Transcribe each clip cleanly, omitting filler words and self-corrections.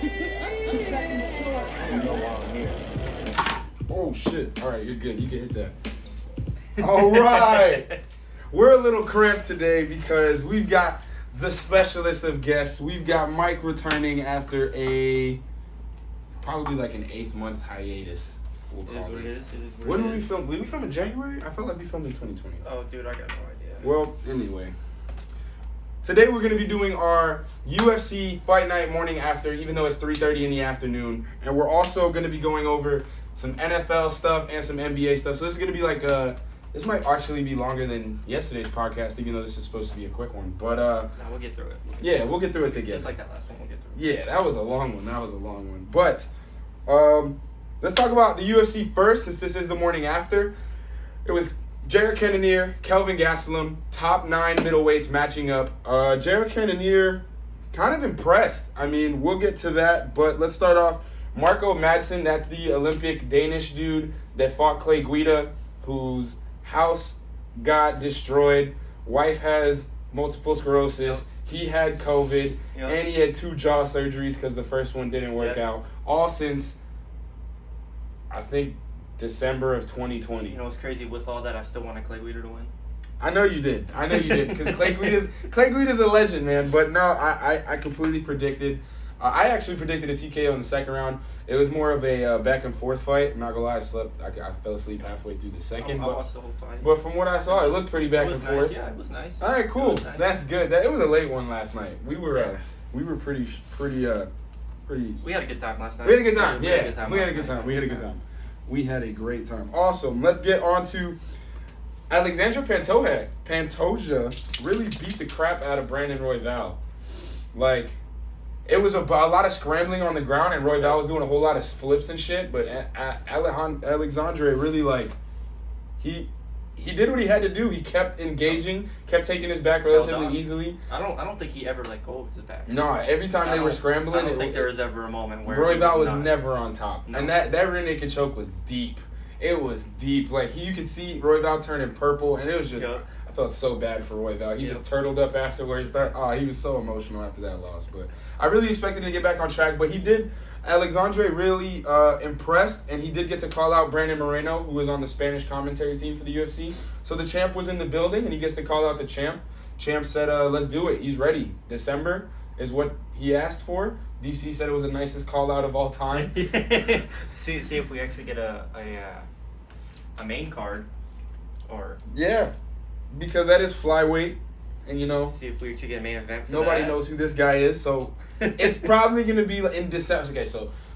You know why I'm here. Oh shit! All right, you're good. You can hit that. All right, we're a little cramped today because we've got the specialist of guests. We've got Mike returning after a probably like an 8-month hiatus. We'll call it. It is what When it did we is. film? Did we film in January? I felt like we filmed in 2020. Oh, dude, I got no idea. Well, anyway. Today we're going to be doing our UFC Fight Night morning after, even though it's 3:30 in the afternoon. And we're also going to be going over some NFL stuff and some NBA stuff. So this is going to be like this might actually be longer than yesterday's podcast, even though this is supposed to be a quick one. But No, we'll get through it. we'll get through it together. Just like that last one, we'll get through it. Yeah, that was a long one. But let's talk about the UFC first, since this is the morning after. It was Jared Cannonier, Kelvin Gastelum, top 9 middleweights matching up. Jared Cannonier, kind of impressed. I mean, we'll get to that, but let's start off. Marco Madsen, that's the Olympic Danish dude that fought Clay Guida, whose house got destroyed. Wife has multiple sclerosis. He had COVID, and he had 2 jaw surgeries because the first one didn't work out. All since, I think, December of 2020. You know what's crazy? With all that, I still wanted Clay Guida to win. I know you did. Because Clay Guida's a legend, man. But no, I completely predicted. I actually predicted a TKO in the second round. It was more of a back and forth fight. I'm not gonna lie, I fell asleep halway through the second. I watched the whole fight. But from what I saw, it looked pretty back and forth. Yeah, it was nice. All right, cool. Nice. That's good. It was a late one last night. We were pretty. We had a good time last night. We had a good time. We Yeah, had a good time. we had a good time. We had a great time. Awesome. Let's get on to Alexandra Pantoja really beat the crap out of Brandon Royval. Like, it was a lot of scrambling on the ground, and Royval was doing a whole lot of flips and shit, but Alexandre really, like, he did what he had to do. He kept engaging, kept taking his back relatively easily. I don't think he ever let go of his back. No, every time they were scrambling, I don't think there was ever a moment where Royval was never on top. No. And that rear naked choke was deep. It was deep. Like, you could see Royval turning purple, and it was just, I felt so bad for Royval. He just turtled up afterwards. He was so emotional after that loss. But I really expected him to get back on track, but he did. Alexandre really impressed, and he did get to call out Brandon Moreno, who was on the Spanish commentary team for the UFC. So the champ was in the building, and he gets to call out the champ. Champ said, let's do it. He's ready. December is what he asked for. DC said it was the nicest call out of all time. see if we actually get a main card, or because that is flyweight, and see if we actually get a main event. Nobody knows who this guy is, so it's probably gonna be in December. Okay,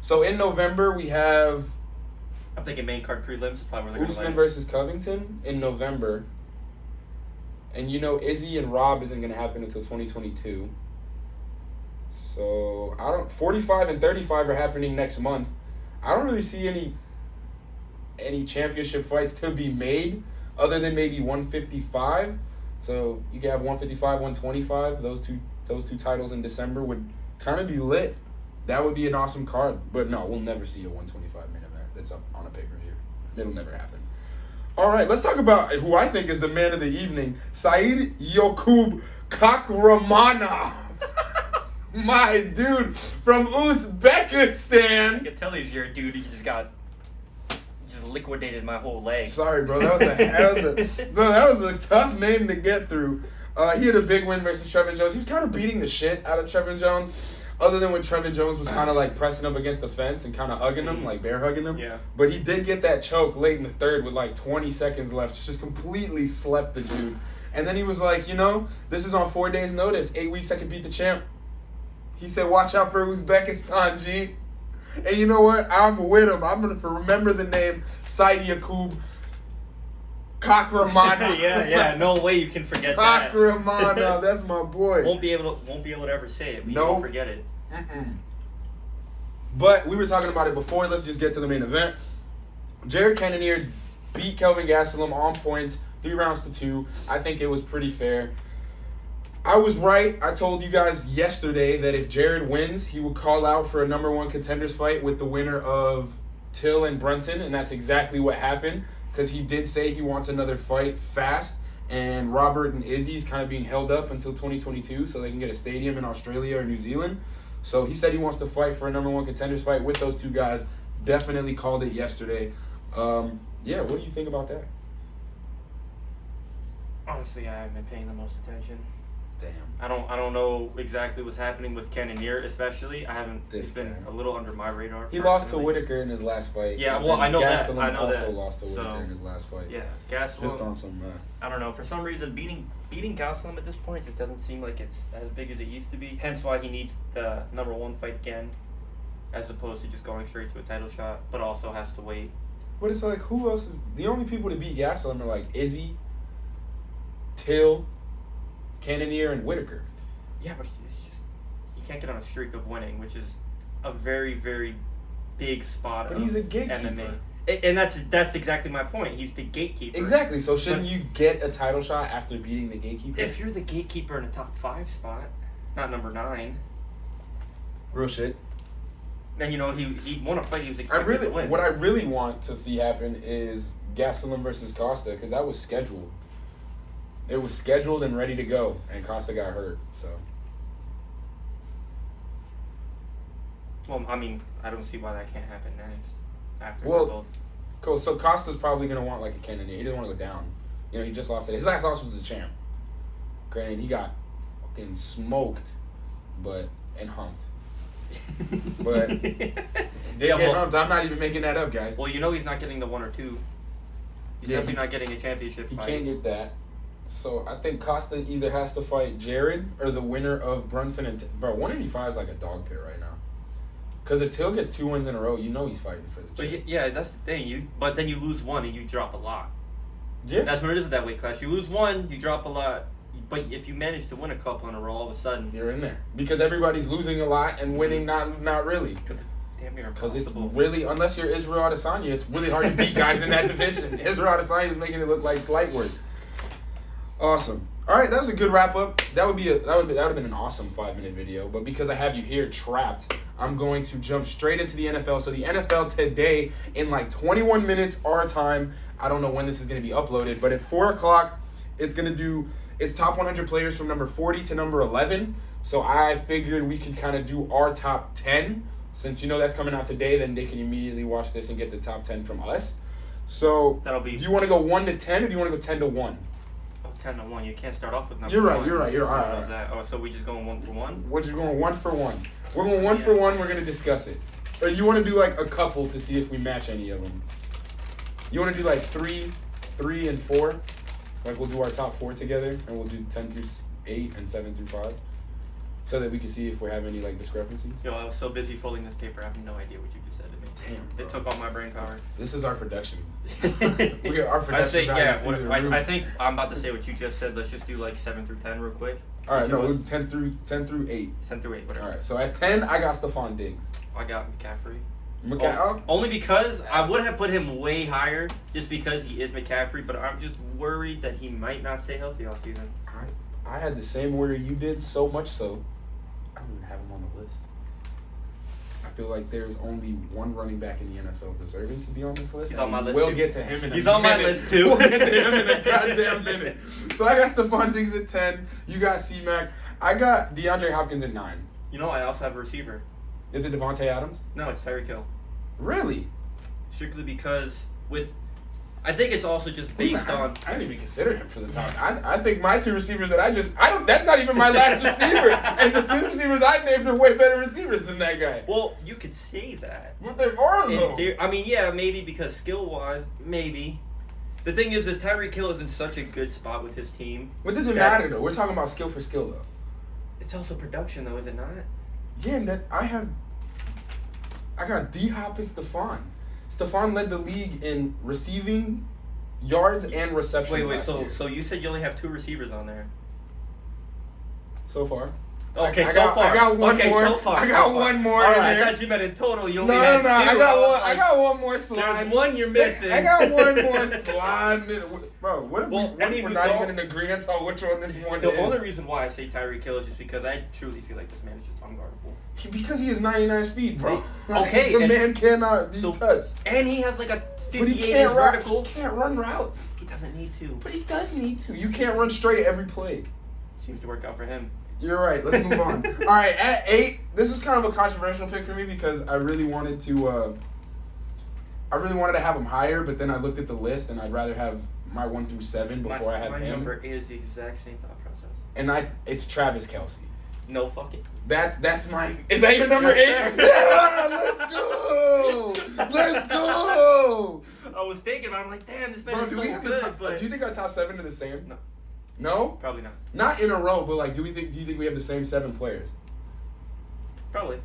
so in November we have. I'm thinking main card prelims is probably where they're Usman versus Covington in November, and Izzy and Rob isn't gonna happen until 2022. So 45 and 35 are happening next month. I don't really see any championship fights to be made other than maybe 155. So you can have 155, 125. Those two titles in December would kind of be lit. That would be an awesome card. But no, we'll never see a 125 main event that's up on a pay-per-view. It'll never happen. All right, let's talk about who I think is the man of the evening, Said Yakub Kakhramonov. My dude from Uzbekistan. I can tell he's your dude. He just liquidated my whole leg. Sorry, bro. That was a tough name to get through. He had a big win versus Trevin Jones. He was kind of beating the shit out of Trevin Jones, other than when Trevin Jones was kind of like pressing up against the fence and kind of hugging him, like bear hugging him. Yeah. But he did get that choke late in the third with like 20 seconds left. Just completely slept the dude. And then he was like, this is on 4 days' notice. 8 weeks I could beat the champ. He said, watch out for Uzbekistan, G. And you know what? I'm with him. I'm going to remember the name Said Yakub Kakhramonov. yeah. No way you can forget that. Kakhramonov, that's my boy. Won't be able to ever say it. But you won't forget it. But we were talking about it before. Let's just get to the main event. Jared Cannonier beat Kelvin Gastelum on points, 3 rounds to 2. I think it was pretty fair. I was right. I told you guys yesterday that if Jared wins, he would call out for a #1 contenders fight with the winner of Till and Brunson, and that's exactly what happened, because he did say he wants another fight fast, and Robert and Izzy's kind of being held up until 2022 so they can get a stadium in Australia or New Zealand. So he said he wants to fight for a number one contenders fight with those two guys. Definitely called it yesterday. Yeah, what do you think about that? Honestly, I haven't been paying the most attention. Damn. I don't know exactly what's happening with Cannonier, especially. I haven't. It's been a little under my radar. He lost to Whitaker in his last fight. Yeah, well, I know that. Gastelum I know also that. lost to Whitaker in his last fight. Yeah, Gastelum. Just on some. I don't know. For some reason, beating Gastelum at this point just doesn't seem like it's as big as it used to be. Hence why he needs the number one fight again, as opposed to just going straight to a title shot. But also has to wait. But it's like, who else is the only people to beat Gastelum are like Izzy, Till, Cannonier, and Whitaker. Yeah, but it's just he can't get on a streak of winning, which is a very, very big spot. But he's a gatekeeper. MMA. And that's exactly my point. He's the gatekeeper. Exactly. So shouldn't you get a title shot after beating the gatekeeper? If you're the gatekeeper in a top 5 spot, not number 9. Real shit. And he won a fight he was expected to win. What I really want to see happen is Gastelum versus Costa, because that was scheduled. It was scheduled and ready to go, and Costa got hurt. So. Well, I mean, I don't see why that can't happen next. After both. Cool. So Costa's probably gonna want like a Cannonier. He doesn't want to go down. He just lost it. His last loss was the champ. Granted, he got fucking smoked, and humped. But humped. I'm not even making that up, guys. Well, he's not getting the 1 or 2. He's definitely not getting a championship fight. He can't get that. So I think Costa either has to fight Jared or the winner of Brunson and 185 is like a dog pit right now. Because if Till gets 2 wins in a row, he's fighting for the champ. But yeah, that's the thing. But then you lose 1 and you drop a lot. Yeah, that's what it is at that weight class. You lose 1, you drop a lot. But if you manage to win a couple in a row, all of a sudden you're in there because everybody's losing a lot and winning not really. Damn near because it's impossible. really, unless you're Israel Adesanya, it's really hard to beat guys in that division. Israel Adesanya is making it look like light work. Awesome. All right, that was a good wrap up. That would have been an awesome 5-minute video. But because I have you here trapped, I'm going to jump straight into the NFL. So the NFL today in like 21 minutes our time. I don't know when this is going to be uploaded, but at 4 o'clock, it's going to do its top 100 players from number 40 to number 11. So I figured we could kind of do our top 10. Since that's coming out today, then they can immediately watch this and get the top 10 from us. So that'll be. Do you want to go 1 to 10 or do you want to go 10 to 1? 10 to 1. You can't start off with number You're right. 1. You're right. All right. That. Oh, so we just going 1 for 1? We're just going 1 for 1. We're going 1 for 1. We're gonna discuss it. Or you want to do like a couple to see if we match any of them? You want to do like 3, and 4? Like we'll do our top 4 together, and we'll do 10 through 8 and 7 through 5, so that we can see if we have any like discrepancies. Yo, I was so busy folding this paper, I have no idea what you just said to me. Damn, bro. It took all my brain power. This is our production. Our production. I think I'm about to say what you just said. Let's just do like 7 through 10 real quick. All right, no, we'll do 10 through 8. 10 through 8, whatever. All right, so at 10, I got Stephon Diggs. I got McCaffrey. Only because I would have put him way higher, just because he is McCaffrey. But I'm just worried that he might not stay healthy all season. I had the same worry you did, so much so I don't even have him on the list. I feel like there's only one running back in the NFL deserving to be on this list. He's on my list. We'll too. get to him in a minute. He's on my list too. We'll get to him in a goddamn minute. So I got Stephon Diggs at 10. You got C-Mac. I got DeAndre Hopkins at 9. I also have a receiver. Is it Devontae Adams? No, it's Tyreek Hill. Really? Strictly because I think it's also just based on. I didn't even consider him for the top. I think my 2 receivers that that's not even my last receiver. And the 2 receivers I named are way better receivers than that guy. Well, you could say that. But there are though. Yeah, maybe because skill-wise, maybe. The thing is Tyreek Hill is in such a good spot with his team. What does it matter though? We're talking about skill for skill though. It's also production though, is it not? Yeah, and I got D-Hop and Stephon. Stephon led the league in receiving yards and receptions. Wait, so you said you only have 2 receivers on there? So far. Okay, I got one more. So far. I got one more. All in right, there. I thought you meant in total. You only No. had 2. I got one more slide. There's one you're missing. I got one more slide. Bro, what if we're not even in agreement on which one this one is? The only reason why I say Tyreek Hill is just because I truly feel like this man is just unguardable. Because he has 99 speed, bro. Okay. The man cannot be touched. And he has like a 58 but he can't vertical. He can't run routes. He doesn't need to. But he does need to. You can't run straight every play. Seems to work out for him. You're right. Let's move on. All right, at 8, this was kind of a controversial pick for me because I really wanted to have him higher, but then I looked at the list and I'd rather have my 1 through 7 before I have my him. number is the exact same thought process. And it's Travis Kelce. No fucking. That's mine. Is that your number 8? Yes, Yeah, let's go. I was thinking, I'm like, damn, this man Bro, is do so we have good. do you think our top 7 are the same? No. No? Probably not. Not in a row, but like, do you think we have the same 7 players? Probably.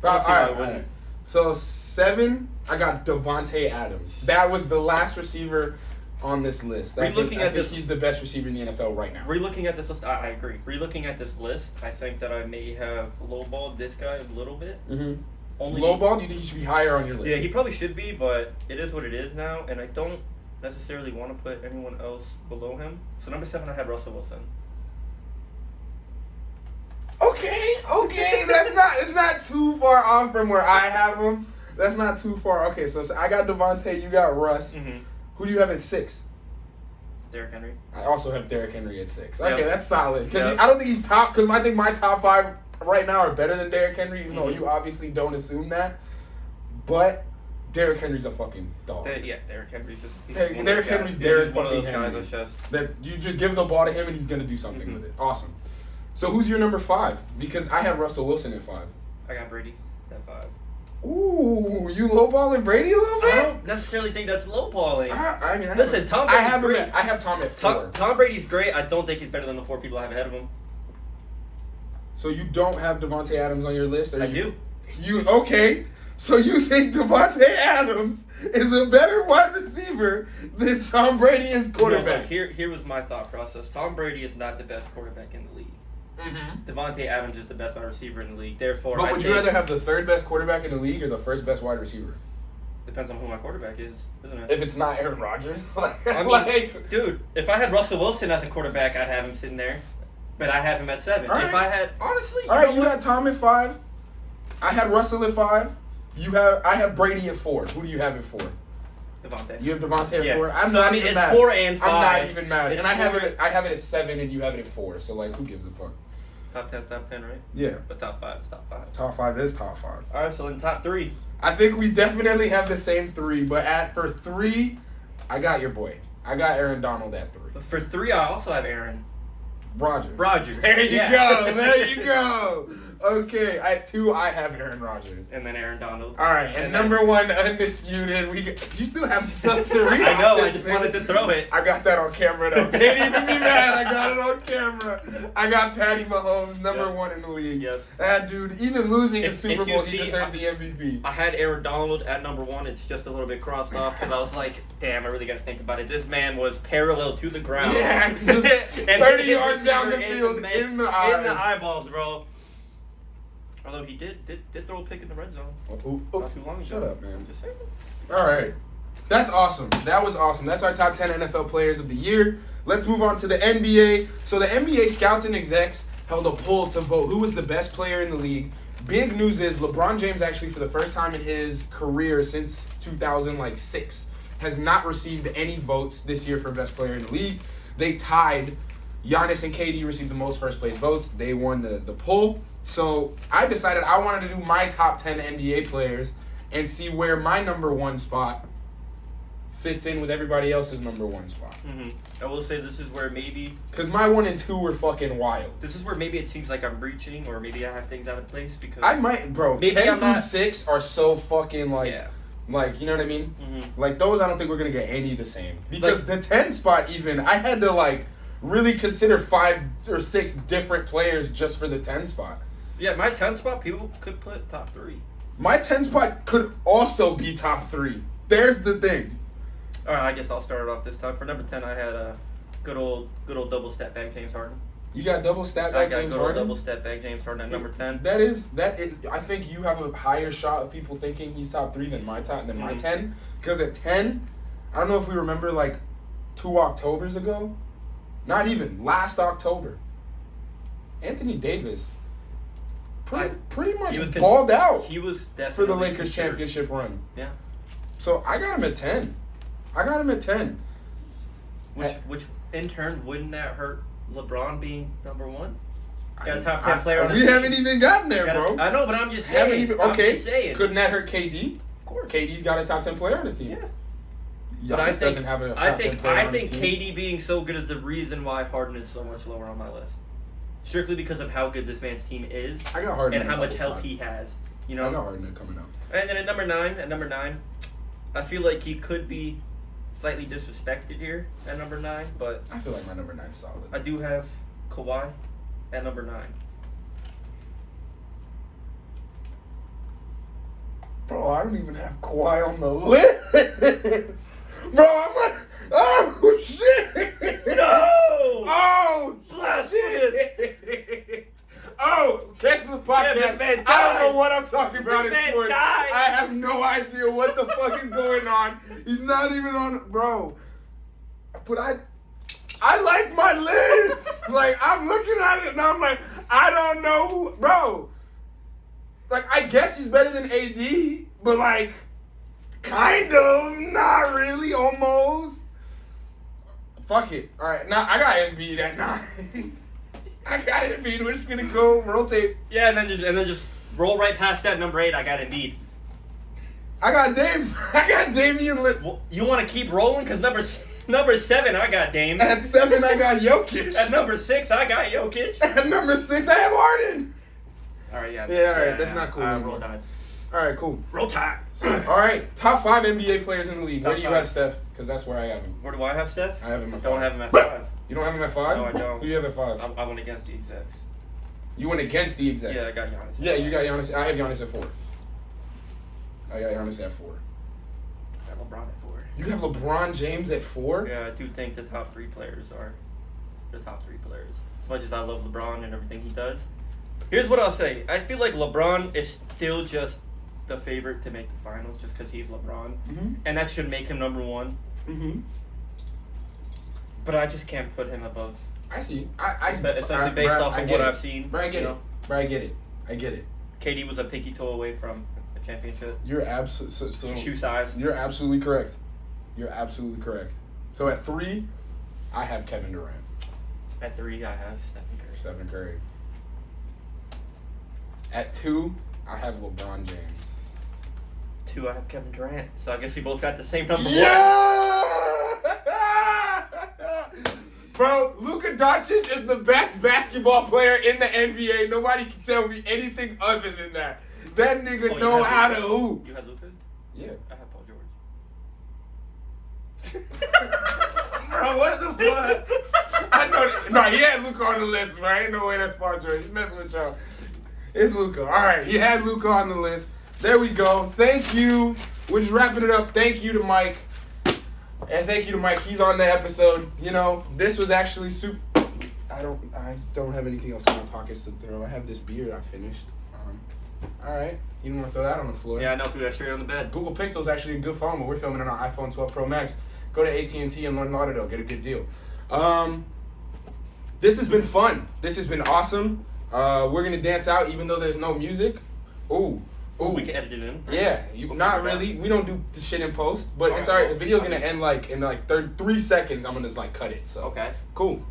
All See why I right. wouldn't. So 7, I got Devontae Adams. That was the last receiver on this list. I think he's the best receiver in the NFL right now. Re-looking at this list, I agree. Re-looking at this list, I think that I may have lowballed this guy a little bit. Mm-hmm. Lowball? Do you think he should be higher on your list? Yeah, he probably should be, but it is what it is now, and I don't necessarily want to put anyone else below him. So number 7, I had Russell Wilson. Okay. It's not too far off from where I have him. That's not too far. Okay, so I got Devontae, you got Russ. Mm-hmm. Who do you have at 6? Derrick Henry. I also have Derrick Henry at 6. Okay, Yep. that's solid. Because Yep. I don't think he's top, because I think my top 5 right now are better than Derrick Henry, even though you obviously don't assume that. But Derrick Henry's a fucking dog. Derrick Henry's just... Derrick Henry's Derrick one of fucking those Henry. guys that's just... That you just give the ball to him and he's going to do something with it. Awesome. So who's your number 5? Because I have Russell Wilson at 5. I got Brady at 5. Ooh, you lowballing Brady a little bit? I don't necessarily think that's lowballing. I mean, Listen, Tom Brady's great. I have Tom at 4. Tom Brady's great. I don't think he's better than the 4 people I have ahead of him. So you don't have Devontae Adams on your list? Or I do. Okay. So you think Devontae Adams is a better wide receiver than Tom Brady is quarterback? No, here was my thought process. Tom Brady is not the best quarterback in the league. Mm-hmm. Devontae Adams is the best wide receiver in the league. Therefore, But would you rather have the 3rd best quarterback in the league or the 1st best wide receiver? Depends on who my quarterback is, isn't it? If it's not Aaron Rodgers? I mean, dude, if I had Russell Wilson as a quarterback, I'd have him sitting there. But I have him at 7. All right. If I had, honestly, you got Tom at 5. I had Russell at 5. I have Brady at 4. Who do you have at 4? Devontae. You have Devontae at 4. It's 4 and 5. I'm not even mad. It's And I have it at 7 and you have it at 4. So like, who gives a fuck? Top 10's top 10, right? Yeah. But top 5 is top 5. Top 5 is top 5. All right, so in top 3. I think we definitely have the same 3, but for 3, I got your boy. I got Aaron Donald at 3. For 3, I also have Aaron Rodgers. There you go. There you go. Okay, at 2, I have Aaron Rodgers. And then Aaron Donald. All right, and number 1, undisputed. You still have stuff to read. I know, I just wanted to throw it. I got that on camera, though. Can't even be mad. I got it on camera. I got Patty Mahomes, number 1 in the league. Yep. That dude, even losing the Super if you Bowl, see, he deserved the MVP. I had Aaron Donald at number 1. It's just a little bit crossed off because I was like, damn, I really got to think about it. This man was parallel to the ground. Yeah, just and 30 his yards down the receiver field, in the eyes. In the eyeballs, bro. Although he did throw a pick in the red zone not too long ago. Shut up, man. Just saying. All right. That's awesome. That was awesome. That's our top 10 NFL players of the year. Let's move on to the NBA. So the NBA scouts and execs held a poll to vote who was the best player in the league. Big news is LeBron James actually, for the first time in his career since 2006, has not received any votes this year for best player in the league. They tied. Giannis and KD received the most first place votes. They won the poll. So I decided I wanted to do my top 10 NBA players and see where my number 1 spot fits in with everybody else's number 1 spot. Mm-hmm. I will say this is where maybe... Because my 1 and 2 were fucking wild. This is where maybe it seems like I'm reaching or maybe I have things out of place because... I might... Bro, maybe 10 I'm through not, 6 are so fucking like... Yeah. Like, you know what I mean? Mm-hmm. Like, those I don't think we're going to get any the same. Because the 10 spot even, I had to like really consider 5 or 6 different players just for the 10 spot. Yeah, my 10 spot, people could put top 3. My 10 spot could also be top 3. There's the thing. All right, I guess I'll start it off this time. For number 10, I had a good old double step back James Harden. You got double stat I back got James good old Harden? double step back James Harden at number 10. That is. I think you have a higher shot of people thinking he's top 3 than my 10. Because at 10, I don't know if we remember like 2 Octobers ago. Not even last October. Anthony Davis. Pretty much balled out. He was definitely for the Lakers championship run. Yeah. So I got him at 10. Which in turn wouldn't that hurt LeBron being number 1? Got a top 10 player on his We team. haven't even gotten there, bro. I know, but I'm just Haven't saying. even, I'm okay, just saying. couldn't that hurt KD? Of course. KD's got a top 10 player on his team. Yeah. But I think, doesn't have a top 10 player I on think his team. KD being so good is the reason why Harden is so much lower on my list. Strictly because of how good this man's team is I got Harden and in a how much couple help spots. he has. You I know. got Harden coming out. And then at number nine, I feel like he could be slightly disrespected here at number 9, but I feel like my number 9's solid. I do have Kawhi at number 9. Bro, I don't even have Kawhi on the list. Bro, I'm like, oh shit. No! Oh, Blasphemous! shit. Oh, cancel the podcast. Yeah, the man I don't died. know what I'm talking about The in man sports. died. I have no idea what the fuck is going on. He's not even on, bro. But I like my list. Like, I'm looking at it and I'm like, I don't know who, bro. Like, I guess he's better than AD, but like, kind of, not really, almost. Fuck it. All right, now I got Embiid at 9. I got Embiid. We're just gonna go rotate. Yeah, and then just roll right past that number 8. I got Embiid. I got Damian Lillard. Well, you want to keep rolling? Because number 7, I got Dame. At 7, I got Jokic. At number 6, I got Jokic. At number 6, I have Harden. All right, yeah. Yeah, all right, that's not cool anymore. Roll Tide. All right, cool. Roll Tide. All right, top 5 NBA players in the league. Top Where do you 5. have Steph? Because that's where I have him. Where do I have Steph? I have him at 5. Don't have him at 5. You don't have him at 5? No, I don't. Who do you have at 5? I went against the execs. You went against the execs. Yeah, I got Giannis. Yeah, you got Giannis. I have Giannis at 4. I got Giannis at 4. I got LeBron at 4. You have LeBron James at 4? Yeah, I do think the top 3 players are the top 3 players. As much as I love LeBron and everything he does. Here's what I'll say. I feel like LeBron is still just the favorite to make the finals just because he's LeBron. Mm-hmm. And that should make him number 1. Mm-hmm. But I just can't put him above. I see. Especially based off of what I've seen. But I get you it. know? But I get it. I get it. KD was a pinky toe away from a championship. You're absolutely Shoe size. You're absolutely correct. You're absolutely correct. So at 3, I have Kevin Durant. At 3, I have Stephen Curry. Stephen Curry. At 2, I have LeBron James. 2, I have Kevin Durant. So I guess we both got the same number 1. Yeah! Bro, Luka Doncic is the best basketball player in the NBA. Nobody can tell me anything other than that. That nigga you know had how to Luka? hoop. You had Luka? Yeah. I have Paul George. Bro, what the fuck? I know that. No, he had Luka on the list, bro. Ain't no way that's Paul George. He's messing with y'all. It's Luka. All right, he had Luka on the list. There we go. Thank you. We're just wrapping it up. Thank you to Mike. And thank you to Mike. He's on the episode. You know, this was actually super. I don't have anything else in my pockets to throw. I have this beer I finished. All right. You don't want to throw that on the floor. Yeah, I know. Threw that straight on the bed. Google Pixel's actually a good phone, but we're filming on our iPhone 12 Pro Max. Go to AT&T and London Lauderdale. Get a good deal. This has been fun. This has been awesome. We're going to dance out even though there's no music. Ooh. We can edit it in. Yeah, not really. We don't do the shit in post, but it's alright. The video's gonna end like in 3 seconds. I'm gonna just like cut it. So Okay. cool.